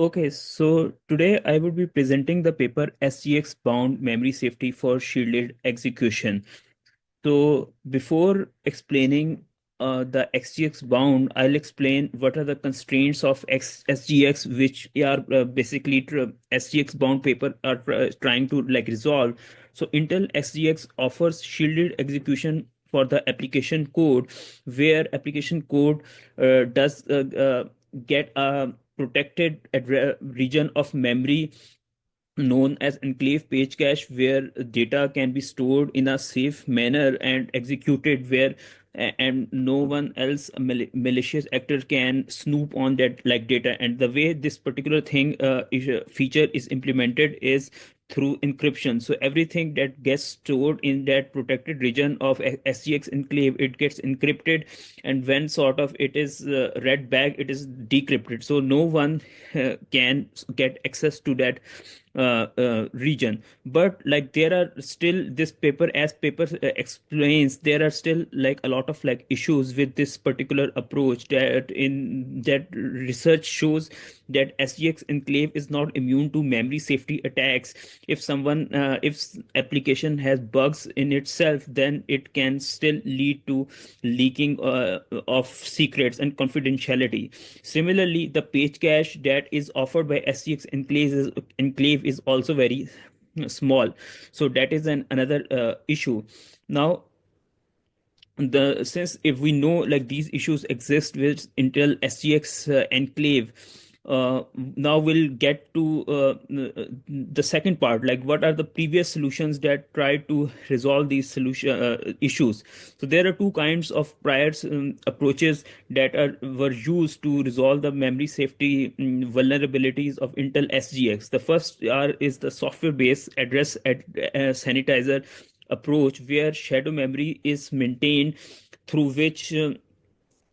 Okay, so today I would be presenting the paper SGX Bound Memory Safety for Shielded Execution. So before explaining the SGX bound, I'll explain what are the constraints of SGX, which are basically SGX bound paper are trying to like resolve. So Intel SGX offers shielded execution for the application code, where application code does get a protected region of memory known as enclave page cache, where data can be stored in a safe manner and executed where and no one else, a malicious actor, can snoop on that like data. And the way this particular feature is implemented is through encryption. So everything that gets stored in that protected region of SGX enclave, it gets encrypted, and when sort of it is read back, it is decrypted, so no one can get access to that region. But like there are still, this paper, as paper explains, there are still like a lot of like issues with this particular approach, that in that research shows that SGX enclave is not immune to memory safety attacks. If someone if application has bugs in itself, then it can still lead to leaking of secrets and confidentiality. Similarly, the page cache that is offered by SGX enclave is also very small. So that is another issue. Now, the since if we know like these issues exist with Intel SGX enclave, now we'll get to the second part, like what are the previous solutions that try to resolve these solution issues. So there are two kinds of prior approaches that were used to resolve the memory safety vulnerabilities of Intel SGX. The first is the software based sanitizer approach, where shadow memory is maintained, through which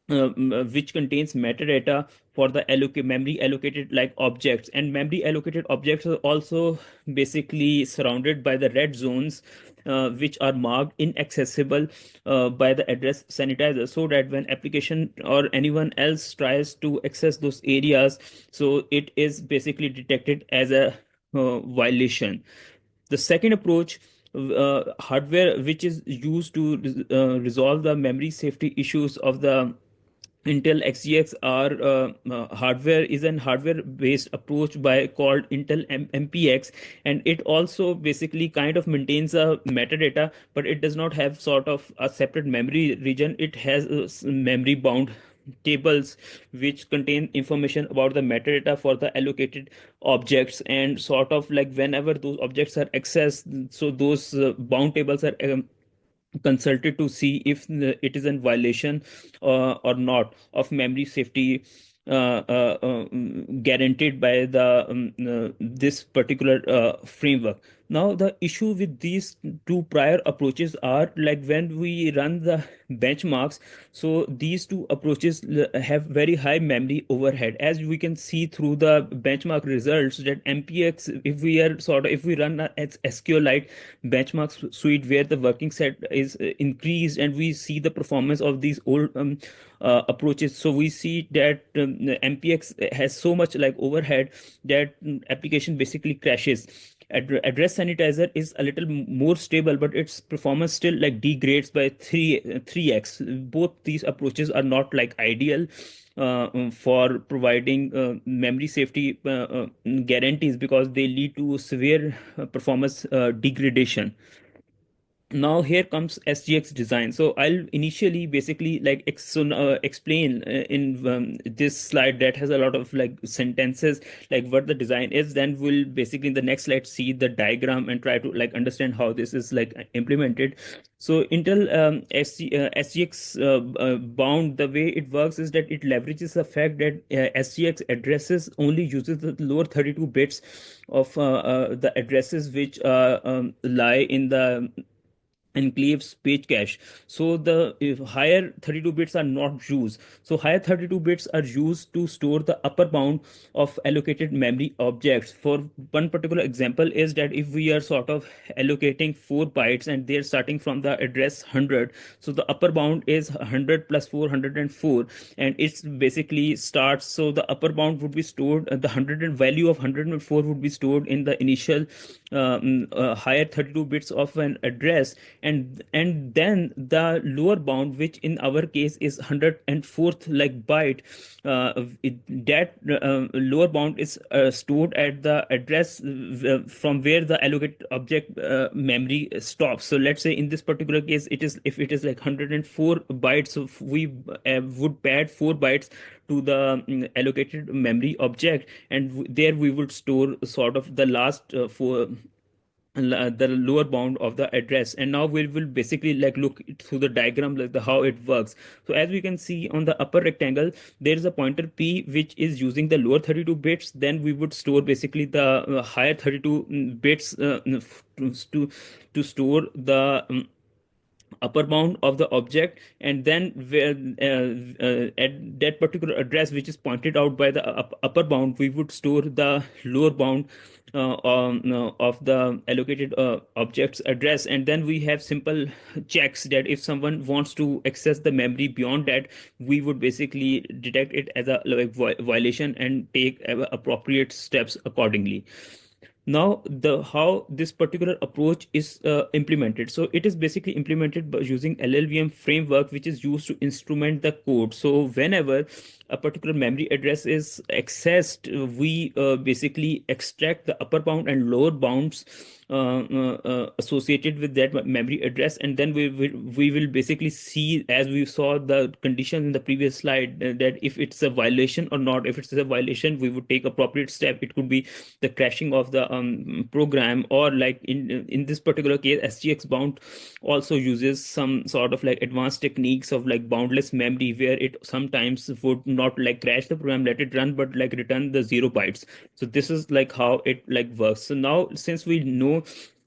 contains metadata for the memory allocated like objects. And memory allocated objects are also basically surrounded by the red zones, which are marked inaccessible by the address sanitizer, so that when application or anyone else tries to access those areas, so it is basically detected as a violation. The second approach, hardware which is used to resolve the memory safety issues of the Intel XGX, are hardware is an hardware based approach by called Intel MPX, and it also basically kind of maintains a metadata, but it does not have sort of a separate memory region. It has memory bound tables which contain information about the metadata for the allocated objects, and sort of like whenever those objects are accessed, so those bound tables are consulted to see if it is in violation or not of memory safety guaranteed by the this particular framework. Now the issue with these two prior approaches are like when we run the benchmarks, so these two approaches have very high memory overhead, as we can see through the benchmark results, that MPX, if we are sort of if we run a SQLite benchmark suite where the working set is increased, and we see the performance of these old approaches, so we see that MPX has so much like overhead that application basically crashes. Address sanitizer is a little more stable, but its performance still like degrades by 3x. Both these approaches are not like ideal for providing memory safety guarantees, because they lead to severe performance degradation. Now here comes SGX design. So I'll initially basically like explain in this slide that has a lot of like sentences, like what the design is. Then we'll basically in the next slide see the diagram and try to like understand how this is like implemented. So Intel SGX bound, the way it works is that it leverages the fact that SGX addresses only uses the lower 32 bits of the addresses which lie in the enclaves page cache. So the if higher 32 bits are not used. So higher 32 bits are used to store the upper bound of allocated memory objects. For one particular example is that if we are sort of allocating 4 bytes and they're starting from the address 100, so the upper bound is 100 plus 404, and it's basically starts. So the upper bound would be stored, the 100 and value of 104 would be stored in the initial higher 32 bits of an address, and then the lower bound, which in our case is 104th like byte, that lower bound is stored at the address from where the allocated object memory stops. So let's say in this particular case, it is, if it is like 104 bytes, so we would pad 4 bytes to the allocated memory object, and there we would store sort of the last four, the lower bound of the address. And now we will basically like look through the diagram, like the how it works. So as we can see on the upper rectangle, there is a pointer p which is using the lower 32 bits. Then we would store basically the higher 32 bits to store the upper bound of the object. And then where at that particular address which is pointed out by the upper bound, we would store the lower bound of the allocated object's address. And then we have simple checks that if someone wants to access the memory beyond that, we would basically detect it as a like violation and take appropriate steps accordingly. Now the how this particular approach is implemented, so it is basically implemented by using LLVM framework, which is used to instrument the code. So whenever a particular memory address is accessed, we basically extract the upper bound and lower bounds associated with that memory address. And then we will basically see, as we saw the condition in the previous slide, that if it's a violation or not. If it's a violation, we would take appropriate step. It could be the crashing of the program, or like in this particular case, SGX bound also uses some sort of like advanced techniques of like boundless memory, where it sometimes would not like crash the program, let it run, but like return the 0 bytes. So this is like how it like works. So now since we know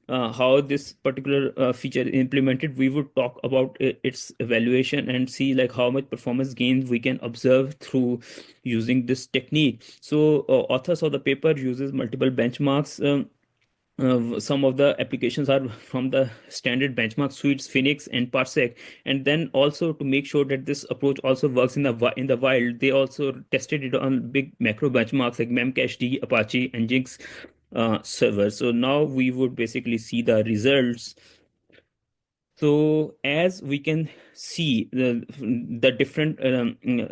how this particular feature is implemented, we would talk about its evaluation and see like how much performance gains we can observe through using this technique. So authors of the paper uses multiple benchmarks. Some of the applications are from the standard benchmark suites Phoenix and Parsec. And then also to make sure that this approach also works in the wild, they also tested it on big macro benchmarks like Memcached, Apache, and Nginx servers. So now we would basically see the results. So as we can see the different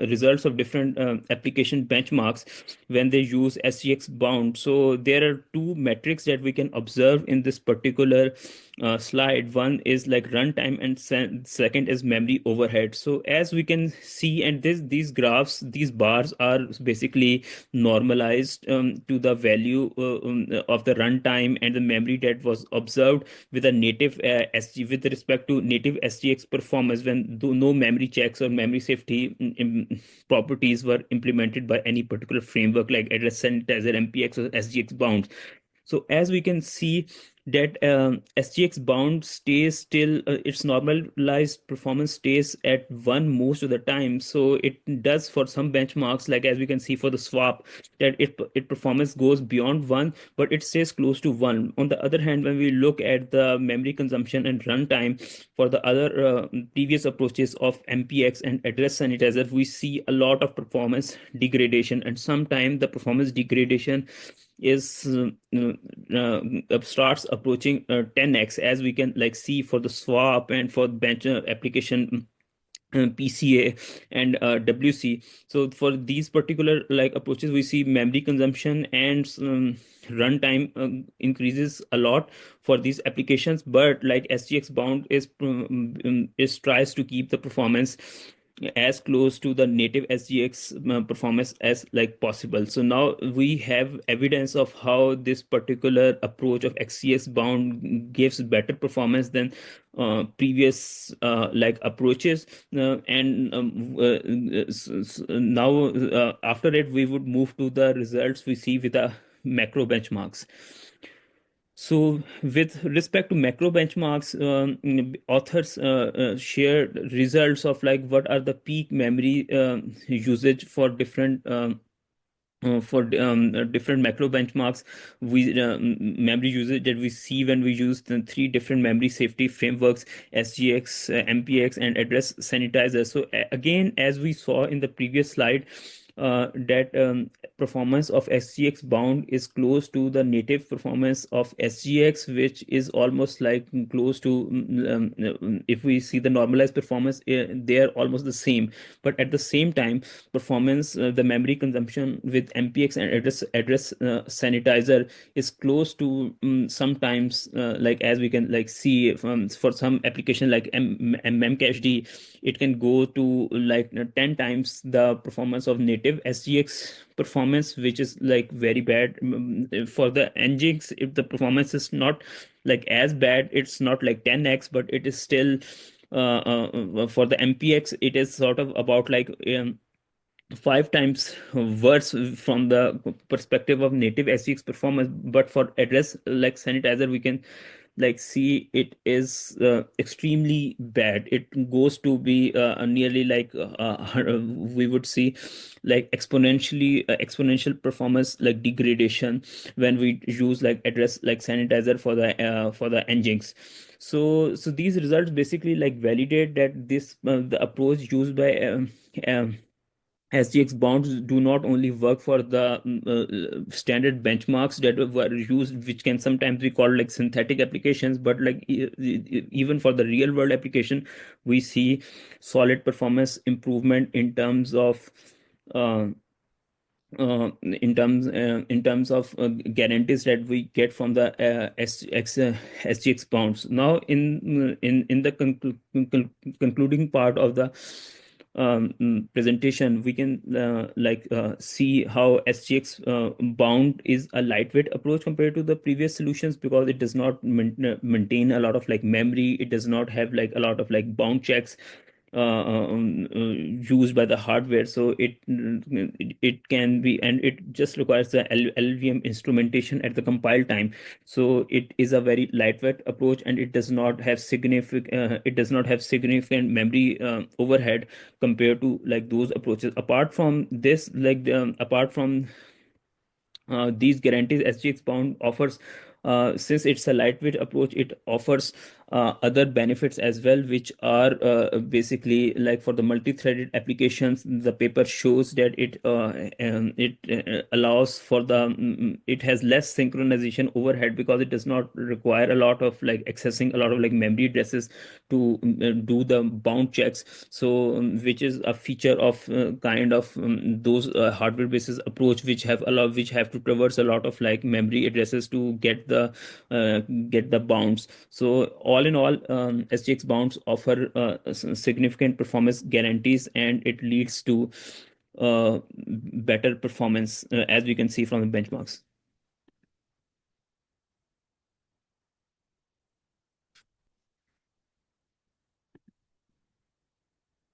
results of different application benchmarks when they use SGX bound. So there are two metrics that we can observe in this particular slide. One is like runtime, and second is memory overhead. So as we can see, and these graphs, these bars are basically normalized to the value of the runtime and the memory that was observed with a native SG with respect to native SGX performance, when no memory checks or memory safety properties were implemented by any particular framework like address sanitizer, MPX, or SGX bounds. So as we can see that SGX bound stays still, its normalized performance stays at 1 most of the time. So it does for some benchmarks, like as we can see for the swap, that it performance goes beyond 1, but it stays close to 1. On the other hand, when we look at the memory consumption and runtime for the other previous approaches of MPX and address sanitizer, we see a lot of performance degradation, and sometimes the performance degradation is starts approaching 10x, as we can like see for the swap and for bench application PCA and WC. So for these particular like approaches, we see memory consumption and runtime increases a lot for these applications. But like SGX bound is tries to keep the performance as close to the native SGX performance as like possible. So now we have evidence of how this particular approach of XCS bound gives better performance than previous like approaches. And now after it, we would move to the results we see with the macro benchmarks. So, with respect to macro benchmarks, authors shared results of like what are the peak memory usage for different different macro benchmarks, we memory usage that we see when we use the three different memory safety frameworks: SGX, MPX, and address sanitizer. So again, as we saw in the previous slide, that performance of SGX bound is close to the native performance of SGX, which is almost like close to if we see the normalized performance, they are almost the same. But at the same time, performance, the memory consumption with MPX and address sanitizer is close to sometimes, like as we can like see from for some application like Memcached, it can go to like 10 times the performance of native SGX performance, which is like very bad. For the NGX, if the performance is not like as bad, it's not like 10x, but it is still for the MPX, it is sort of about like 5 times worse from the perspective of native SGX performance. But for address like sanitizer, we can like see it is extremely bad. It goes to be nearly like we would see like exponential performance like degradation when we use like address like sanitizer for the engines. So these results basically like validate that this the approach used by SGX bounds do not only work for the standard benchmarks that were used, which can sometimes be called like synthetic applications, but like even for the real world application, we see solid performance improvement uh, in terms of guarantees that we get from the SGX bounds. Now, in the concluding part of the presentation, we can see how SGX bound is a lightweight approach compared to the previous solutions, because it does not maintain a lot of like memory. It does not have like a lot of like bound checks used by the hardware. So it can be, and it just requires the LVM instrumentation at the compile time. So it is a very lightweight approach, and it does not have significant memory overhead compared to like those approaches. Apart from this, apart from these guarantees, SGX Bound offers, since it's a lightweight approach, it offers other benefits as well, which are basically like for the multi-threaded applications. The paper shows that it allows for it has less synchronization overhead, because it does not require a lot of like accessing a lot of like memory addresses to do the bound checks. So which is a feature of kind of those hardware basis approach, which have to traverse a lot of like memory addresses to get the bounds. So all in all, SGX bounds offer significant performance guarantees, and it leads to better performance, as we can see from the benchmarks.